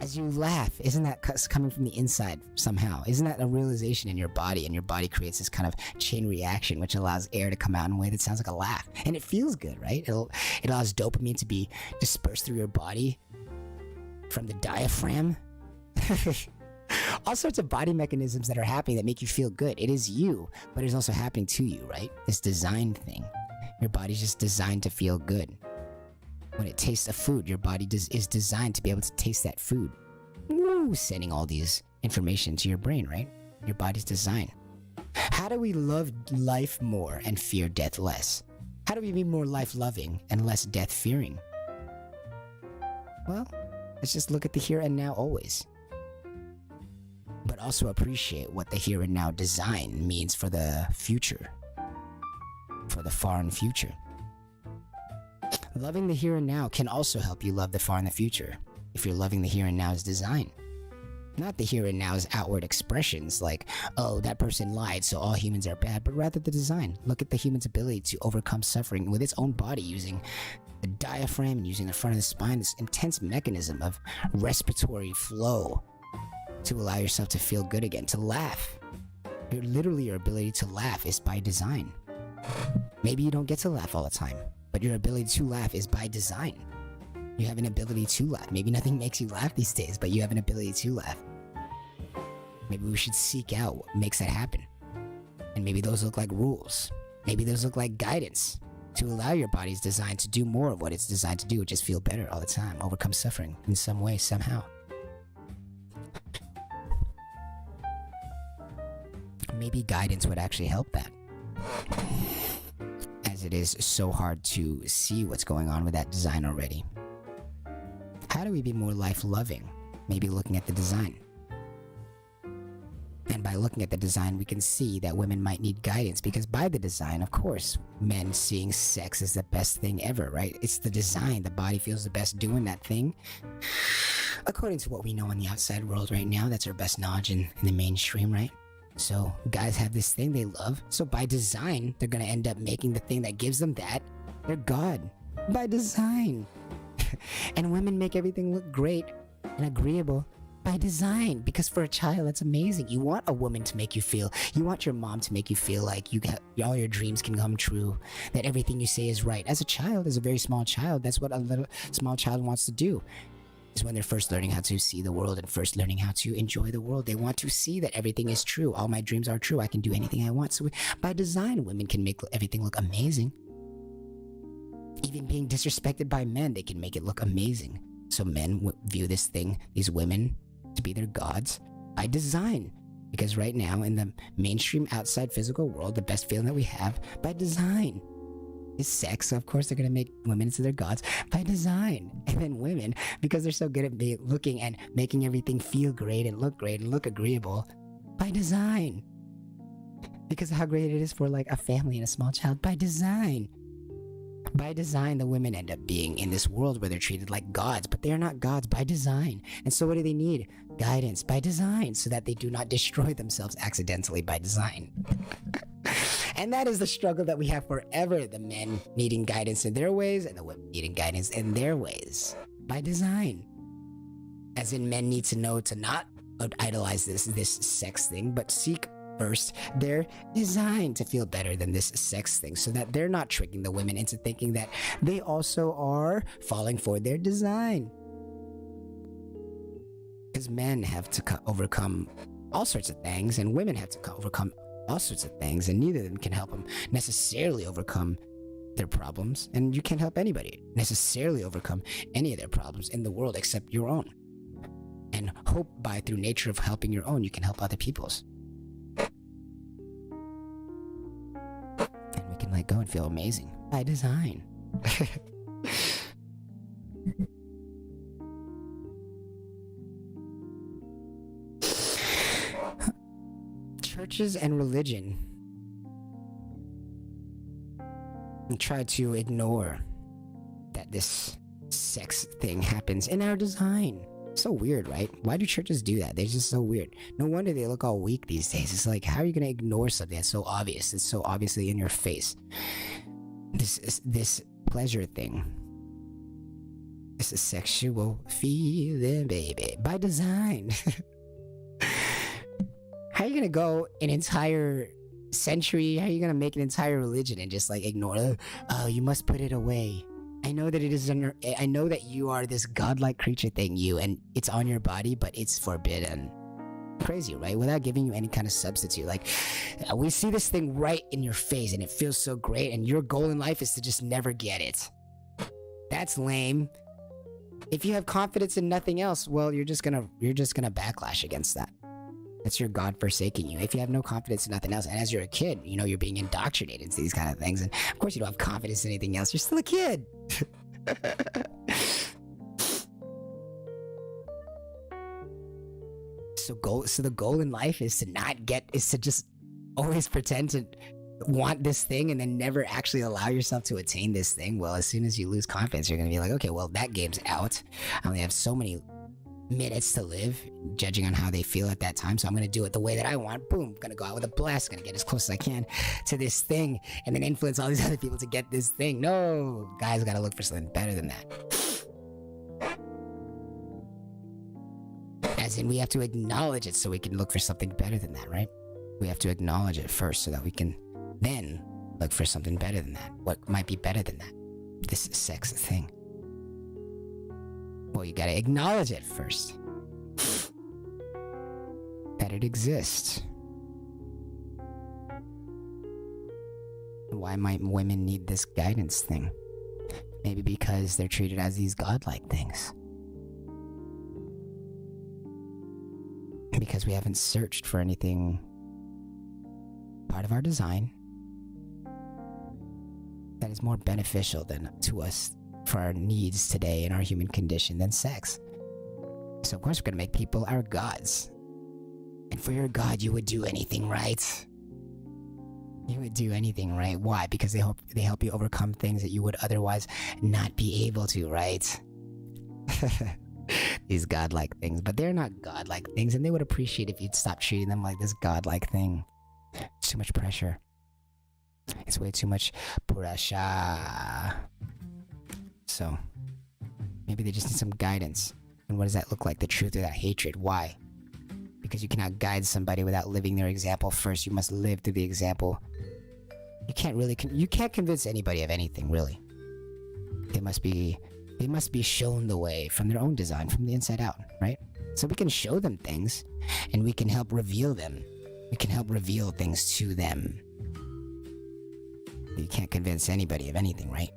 As you laugh, isn't that coming from the inside somehow? Isn't that a realization in your body? And your body creates this kind of chain reaction, which allows air to come out in a way that sounds like a laugh. And it feels good, right? It allows dopamine to be dispersed through your body from the diaphragm. All sorts of body mechanisms that are happening that make you feel good. It is you, but it's also happening to you, right? This design thing. Your body's just designed to feel good. When it tastes a food, your body is designed to be able to taste that food. Woo, sending all these information to your brain, right? Your body's designed. How do we love life more and fear death less? How do we be more life-loving and less death-fearing? Well, let's just look at the here and now always. But also appreciate what the here and now design means for the future. For the far and future. Loving the here and now can also help you love the far and the future if you're loving the here and now's design. Not the here and now's outward expressions like, oh, that person lied, so all humans are bad, but rather the design. Look at the human's ability to overcome suffering with its own body using the diaphragm and using the front of the spine, this intense mechanism of respiratory flow to allow yourself to feel good again, to laugh. Your ability to laugh is by design. Maybe you don't get to laugh all the time, but your ability to laugh is by design. You have an ability to laugh. Maybe nothing makes you laugh these days, but you have an ability to laugh. Maybe we should seek out what makes that happen. And maybe those look like rules. Maybe those look like guidance to allow your body's design to do more of what it's designed to do, just feel better all the time, overcome suffering in some way, somehow. Maybe guidance would actually help that. As it is so hard to see what's going on with that design already. How do we be more life-loving? Maybe looking at the design. And by looking at the design, we can see that women might need guidance because by the design, of course, men seeing sex as the best thing ever, right? It's the design. The body feels the best doing that thing. According to what we know in the outside world right now, that's our best knowledge in the mainstream, right? So guys have this thing they love. So by design, they're going to end up making the thing that gives them that their God. By design. And women make everything look great and agreeable by design. Because for a child, that's amazing. You want a woman to make you feel. You want your mom to make you feel like all your dreams can come true. That everything you say is right. As a child, as a very small child, that's what a little small child wants to do. Is when they're first learning how to see the world and first learning how to enjoy the world. They want to see that everything is true. All my dreams are true. I can do anything I want. So by design, women can make everything look amazing. Even being disrespected by men, they can make it look amazing. So men view this thing, these women, to be their gods by design. Because right now, in the mainstream outside physical world, the best feeling that we have by design is sex. So of course they're going to make women into their gods by design. And then women, because they're so good at looking and making everything feel great and look agreeable, by design. Because of how great it is for like a family and a small child, by design. By design, the women end up being in this world where they're treated like gods, but they're not gods by design. And so what do they need? Guidance by design, so that they do not destroy themselves accidentally by design. And that is the struggle that we have forever. The men needing guidance in their ways and the women needing guidance in their ways. By design. As in, men need to know to not idolize this sex thing, but seek first their design to feel better than this sex thing, so that they're not tricking the women into thinking that they also are falling for their design. Because men have to overcome all sorts of things, and women have to overcome all sorts of things, and neither of them can help them necessarily overcome their problems, and you can't help anybody necessarily overcome any of their problems in the world except your own. And hope by through nature of helping your own, you can help other people's. And we can let go and feel amazing by design. Churches and religion try to ignore that this sex thing happens in our design. So weird, right? Why do churches do that? They're just so weird. No wonder they look all weak these days. It's like, how are you going to ignore something that's so obvious? It's so obviously in your face. This pleasure thing. It's a sexual feeling, baby, by design. How are you gonna go an entire century? How are you gonna make an entire religion and just like ignore it? Oh, you must put it away. I know that it is under. I know that you are this godlike creature thing, and it's on your body, but it's forbidden. Crazy, right? Without giving you any kind of substitute. Like, we see this thing right in your face, and it feels so great. And your goal in life is to just never get it. That's lame. If you have confidence in nothing else, well, you're just gonna backlash against that. That's your God forsaking you. If you have no confidence in nothing else, and as you're a kid, you're being indoctrinated into these kind of things, and of course you don't have confidence in anything else. You're still a kid. So the goal in life is to just always pretend to want this thing and then never actually allow yourself to attain this thing. Well, as soon as you lose confidence, you're gonna be like, okay, well, that game's out. I only have so many minutes to live, judging on how they feel at that time, so I'm gonna do it the way that I want. Boom, gonna go out with a blast, gonna get as close as I can to this thing, and then influence all these other people to get this thing. No, guys, gotta look for something better than that. As in, we have to acknowledge it so we can look for something better than that, right? We have to acknowledge it first so that we can then look for something better than that. What might be better than that? This sex thing. Well, you gotta acknowledge it first. That it exists. Why might women need this guidance thing? Maybe because they're treated as these godlike things. Because we haven't searched for anything part of our design that is more beneficial to us for our needs today in our human condition than sex. So of course we're gonna make people our gods. And for your god, you would do anything, right? You would do anything, right? Why? Because they help you overcome things that you would otherwise not be able to, right? These godlike things, but they're not godlike things, and they would appreciate if you'd stop treating them like this godlike thing. It's too much pressure. It's way too much pressure. So maybe they just need some guidance. And what does that look like? The truth or that hatred? Why? Because you cannot guide somebody without living their example first. You must live through the example. You can't convince anybody of anything, really. They must be shown the way from their own design, from the inside out, right? So we can show them things, and we can help reveal them. We can help reveal things to them. You can't convince anybody of anything, right?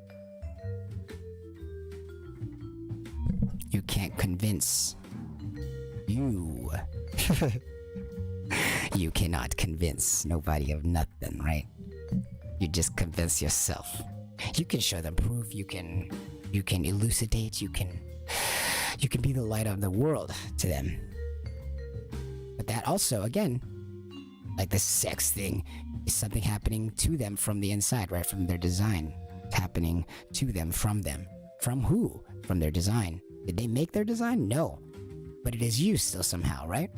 You can't convince you. You cannot convince nobody of nothing, right? You just convince yourself. You can show them proof, you can elucidate, you can be the light of the world to them. But that also, again, like the sex thing, is something happening to them from the inside, right? From their design. It's happening to them, from them. From who? From their design. Did they make their design? No. But it is you still somehow, right?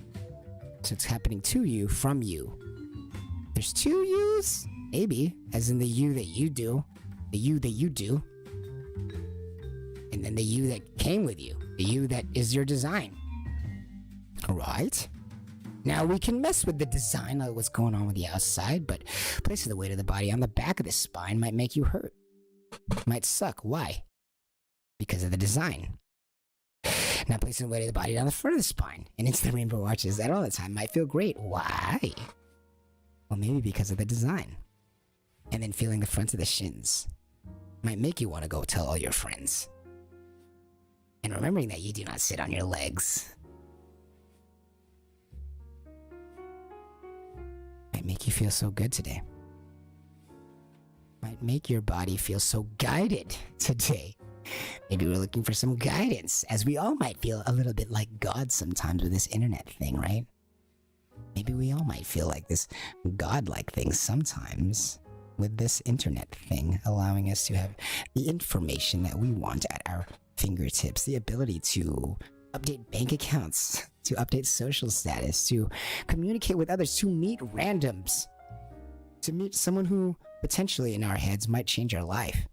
So it's happening to you, from you. There's two yous? Maybe. As in the you that you do. The you that you do. And then the you that came with you. The you that is your design. Alright. Now we can mess with the design, like what's going on with the outside, but placing the weight of the body on the back of the spine might make you hurt. Might suck. Why? Because of the design. Now placing the weight of the body down the front of the spine and into the rainbow arches at all the time might feel great. Why? Well, maybe because of the design. And then feeling the front of the shins might make you want to go tell all your friends. And remembering that you do not sit on your legs might make you feel so good today. Might make your body feel so guided today. Maybe we're looking for some guidance, as we all might feel a little bit like God sometimes with this internet thing, right? Maybe we all might feel like this God-like thing sometimes with this internet thing, allowing us to have the information that we want at our fingertips, the ability to update bank accounts, to update social status, to communicate with others, to meet randoms, to meet someone who potentially in our heads might change our life.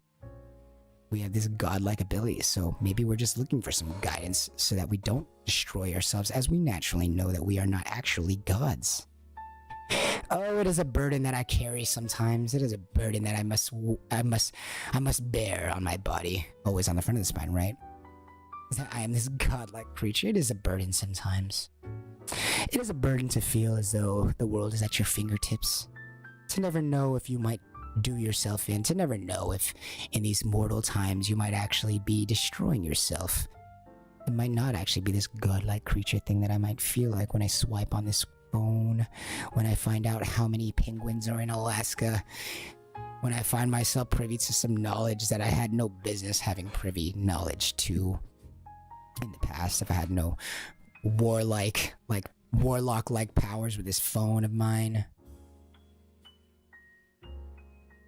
We have this godlike ability, so maybe we're just looking for some guidance so that we don't destroy ourselves, as we naturally know that we are not actually gods. Oh, it is a burden that I carry sometimes. It is a burden that I must bear on my body. Always on the front of the spine, right? That I am this godlike creature. It is a burden sometimes. It is a burden to feel as though the world is at your fingertips. To never know if you might do yourself in. To never know if in these mortal times you might actually be destroying yourself. It might not actually be this godlike creature thing that I might feel like when I swipe on this phone, when I find out how many penguins are in Alaska, when I find myself privy to some knowledge that I had no business having privy knowledge to in the past, if I had no warlock-like powers with this phone of mine.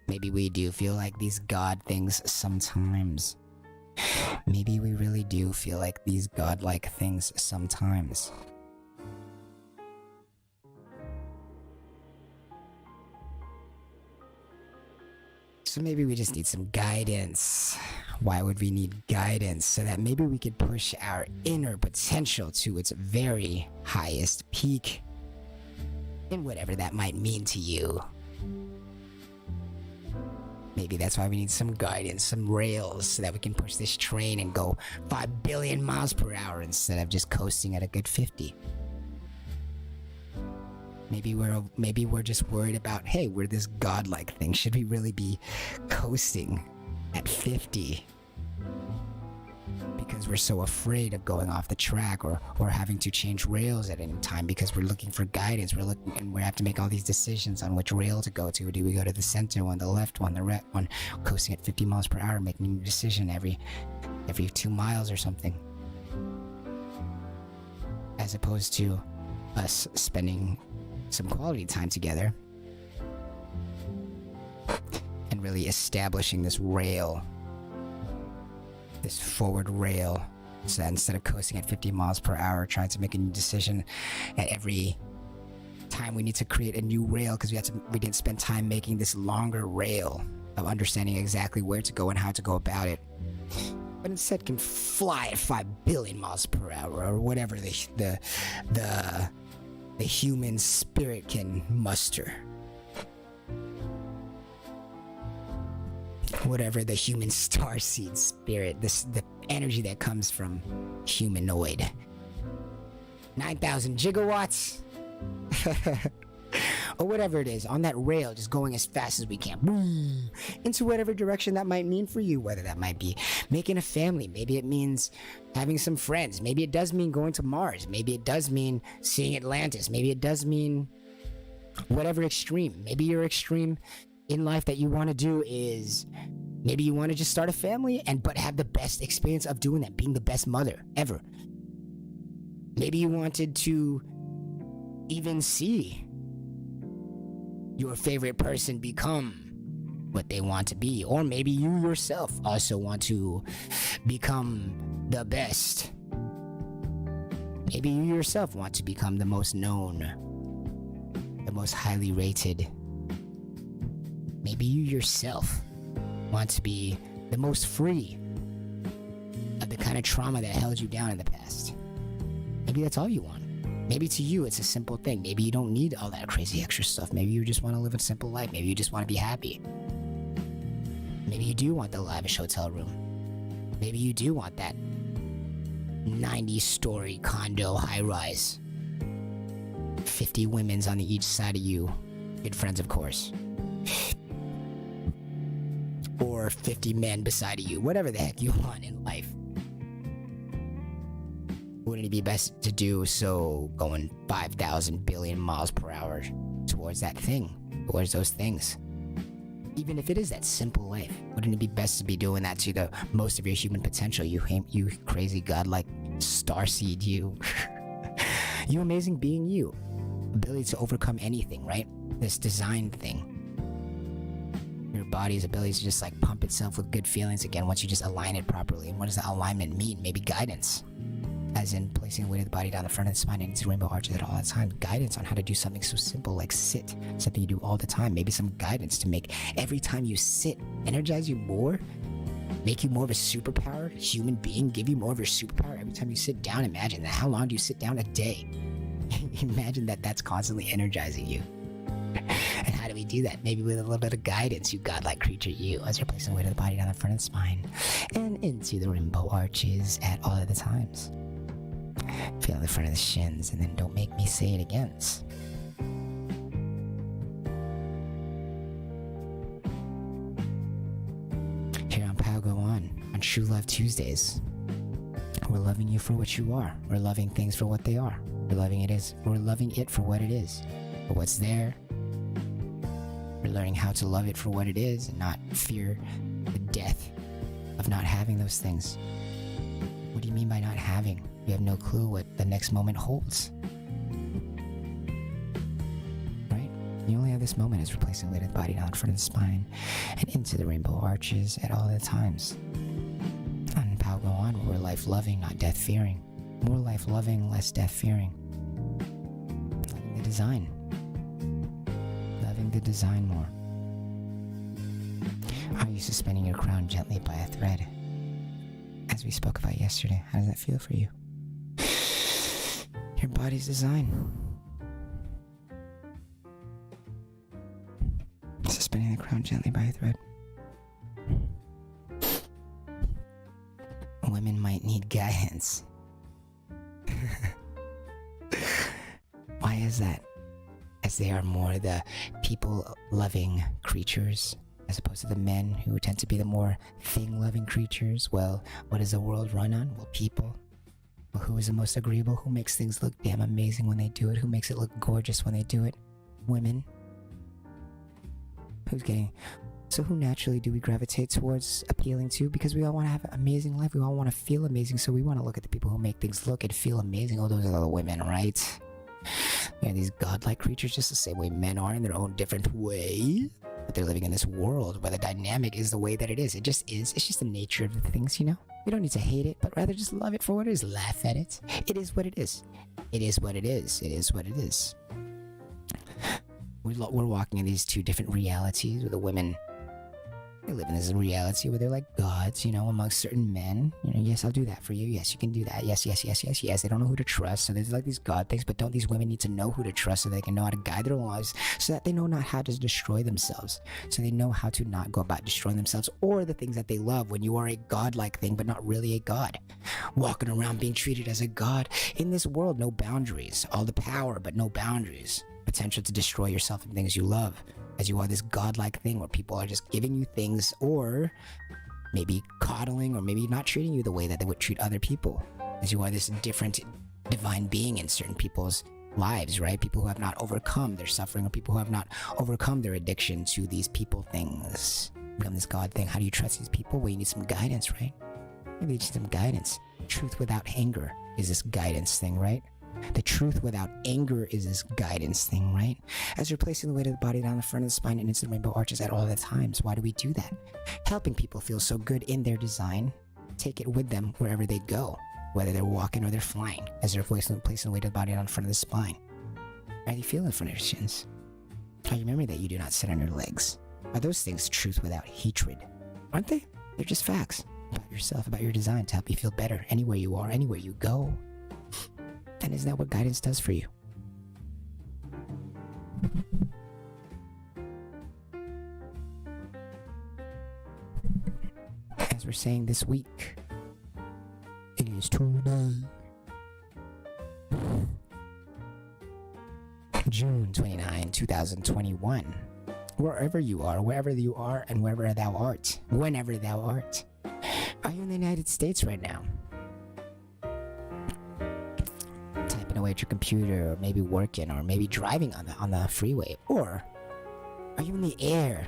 Maybe we do feel like these god things sometimes. Maybe we really do feel like these godlike things sometimes. So maybe we just need some guidance. Why would we need guidance? So that maybe we could push our inner potential to its very highest peak. And whatever that might mean to you. Maybe that's why we need some guidance, some rails, so that we can push this train and go 5 billion miles per hour instead of just coasting at a good 50. Maybe we're just worried about, hey, we're this godlike thing. Should we really be coasting at 50? Because we're so afraid of going off the track or having to change rails at any time because we're looking for guidance. We have to make all these decisions on which rail to go to. Do we go to the center one, the left one, the right one? Coasting at 50 miles per hour, making a decision every 2 miles or something. As opposed to us spending some quality time together and really establishing this rail, this forward rail, so that instead of coasting at 50 miles per hour, trying to make a new decision at every time we need to create a new rail because we didn't spend time making this longer rail of understanding exactly where to go and how to go about it, but instead can fly at 5 billion miles per hour or whatever the human spirit can muster. Whatever the human starseed spirit, the energy that comes from humanoid. 9,000 gigawatts? Or whatever it is, on that rail, just going as fast as we can. Boom! Into whatever direction that might mean for you, whether that might be making a family, maybe it means having some friends, maybe it does mean going to Mars, maybe it does mean seeing Atlantis, maybe it does mean whatever extreme. Maybe your extreme in life that you want to do is maybe you want to just start a family but have the best experience of doing that, being the best mother ever. Maybe you wanted to even see your favorite person become what they want to be, or maybe you yourself also want to become the best. Maybe you yourself want to become the most known, the most highly rated. Maybe you yourself want to be the most free of the kind of trauma that held you down in the past. Maybe that's all you want. Maybe to you it's a simple thing. Maybe you don't need all that crazy extra stuff. Maybe you just want to live a simple life. Maybe you just want to be happy. Maybe you do want the lavish hotel room. Maybe you do want that 90-story condo high-rise. 50 women's on each side of you. Good friends, of course. Or 50 men beside of you. Whatever the heck you want in life. Wouldn't it be best to do so going 5,000 billion miles per hour towards that thing, towards those things? Even if it is that simple life, wouldn't it be best to be doing that to the most of your human potential? You crazy godlike starseed, you. You amazing being, you. Ability to overcome anything, right? This design thing. Your body's ability to just like pump itself with good feelings again once you just align it properly. And what does that alignment mean? Maybe guidance. As in placing the weight of the body down the front of the spine and into rainbow arches at all the time. Guidance on how to do something so simple like sit. Something you do all the time. Maybe some guidance to make every time you sit energize you more. make you more of a superpowered human being, give you more of your superpower every time you sit down. Imagine that. How long do you sit down a day? Imagine that that's constantly energizing you. And how do we do that? Maybe with a little bit of guidance, you godlike creature you, as you're placing the weight of the body down the front of the spine and into the rainbow arches at all of the times. Feel the front of the shins, and then don't make me say it again. Here on Pal Go On True Love Tuesdays, we're loving you for what you are. We're loving things for what they are. We're loving it for what it is, for what's there. We're learning how to love it for what it is and not fear the death of not having those things. What do you mean by not having? You have no clue what the next moment holds. Right? You only have this moment as replacing the weight of the body down in front of the spine and into the rainbow arches at all the times. On Pal Go On, where we're life loving, not death fearing. More life loving, less death fearing. Loving the design. Loving the design more. Are you suspending your crown gently by a thread? As we spoke about yesterday, how does that feel for you? Your body's design. Suspending the crown gently by a thread. Women might need guidance. Why is that? As they are more the people-loving creatures, as opposed to the men who tend to be the more thing-loving creatures. Well, what does the world run on? Well, people. Well, who is the most agreeable? Who makes things look damn amazing when they do it? Who makes it look gorgeous when they do it? Women. So who naturally do we gravitate towards appealing to? Because we all want to have an amazing life. We all want to feel amazing. So we want to look at the people who make things look and feel amazing. Oh, those are the women, right? Yeah, these godlike creatures, just the same way men are in their own different way. But they're living in this world where the dynamic is the way that it is. It just is. It's just the nature of the things, you know? We don't need to hate it, but rather just love it for what it is. Laugh at it. It is what it is. It is what it is. It is what it is. We're walking in these two different realities where the women, they live in this reality where they're like gods, you know, amongst certain men. You know, yes, I'll do that for you. Yes, you can do that. Yes, yes, yes, yes, yes. They don't know who to trust. So there's like these god things, but don't these women need to know who to trust so they can know how to guide their lives, so that they know not how to destroy themselves, so they know how to not go about destroying themselves or the things that they love when you are a godlike thing, but not really a god. Walking around being treated as a god in this world, no boundaries. All the power, but no boundaries. Potential to destroy yourself and things you love, as you are this godlike thing where people are just giving you things, or maybe coddling, or maybe not treating you the way that they would treat other people, as you are this different divine being in certain people's lives, right? People who have not overcome their suffering, or people who have not overcome their addiction to these people things. Become this god thing. How do you trust these people? Well, you need some guidance, right? Maybe you need some guidance. Truth without anger is this guidance thing, right? The truth without anger is this guidance thing, right? As you're placing the weight of the body down the front of the spine and into the rainbow arches at all the times. Why do we do that? Helping people feel so good in their design. Take it with them wherever they go, whether they're walking or they're flying, as they're placing the weight of the body down in front of the spine. How do you feel in front of your shins? Are you remembering that you do not sit on your legs? Are those things truth without hatred? Aren't they? They're just facts about yourself, about your design, to help you feel better anywhere you are, anywhere you go. And isn't that what guidance does for you? As we're saying this week, it is today, June 29, 2021. Wherever you are, and wherever thou art, whenever thou art. Are you in the United States right now? Away at your computer, or maybe working, or maybe driving on the freeway, or are you in the air,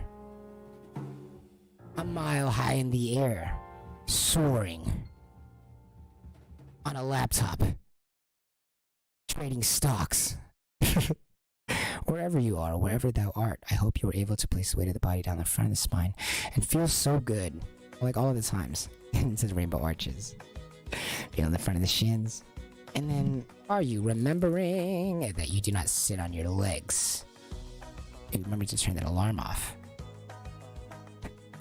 a mile high in the air, soaring on a laptop, trading stocks? Wherever you are, wherever thou art, I hope you were able to place the weight of the body down the front of the spine and feel so good, like all of the times, into the rainbow arches. Feel in the front of the shins. And then, are you remembering that you do not sit on your legs? And remember to turn that alarm off.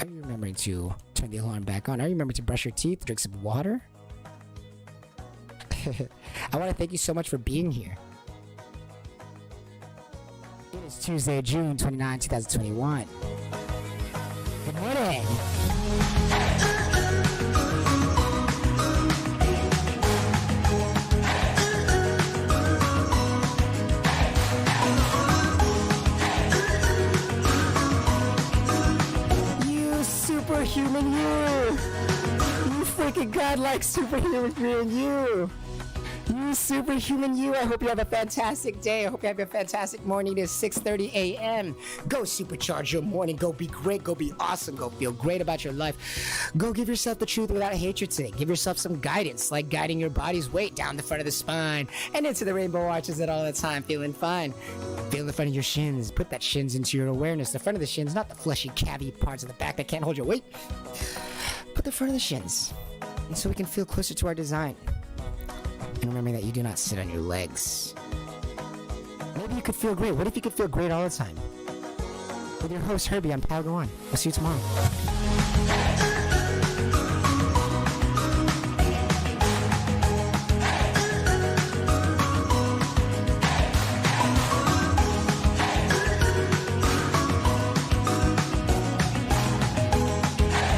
Are you remembering to turn the alarm back on? Are you remembering to brush your teeth, drink some water? I want to thank you so much for being here. It is Tuesday, June 29, 2021. Good morning. You superhuman you! You freaking godlike superhuman being you! You superhuman you, I hope you have a fantastic day. I hope you have a fantastic morning. It is 6:30 a.m. Go supercharge your morning. Go be great. Go be awesome. Go feel great about your life. Go give yourself the truth without hatred today. Give yourself some guidance, like guiding your body's weight down the front of the spine and into the rainbow arches at all the time. Feeling fine. Feel the front of your shins. Put that shins into your awareness. The front of the shins, not the fleshy, cavity parts of the back that can't hold your weight. Put the front of the shins. And so we can feel closer to our design. And remembering that you do not sit on your legs. Maybe you could feel great. What if you could feel great all the time? With your host, Herbie, I'm Powder One. We'll see you tomorrow.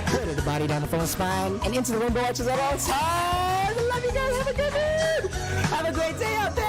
Put the body down the front of the spine and into the rainbow arches at all times. I love you guys. Have a good one. Have a great day out there.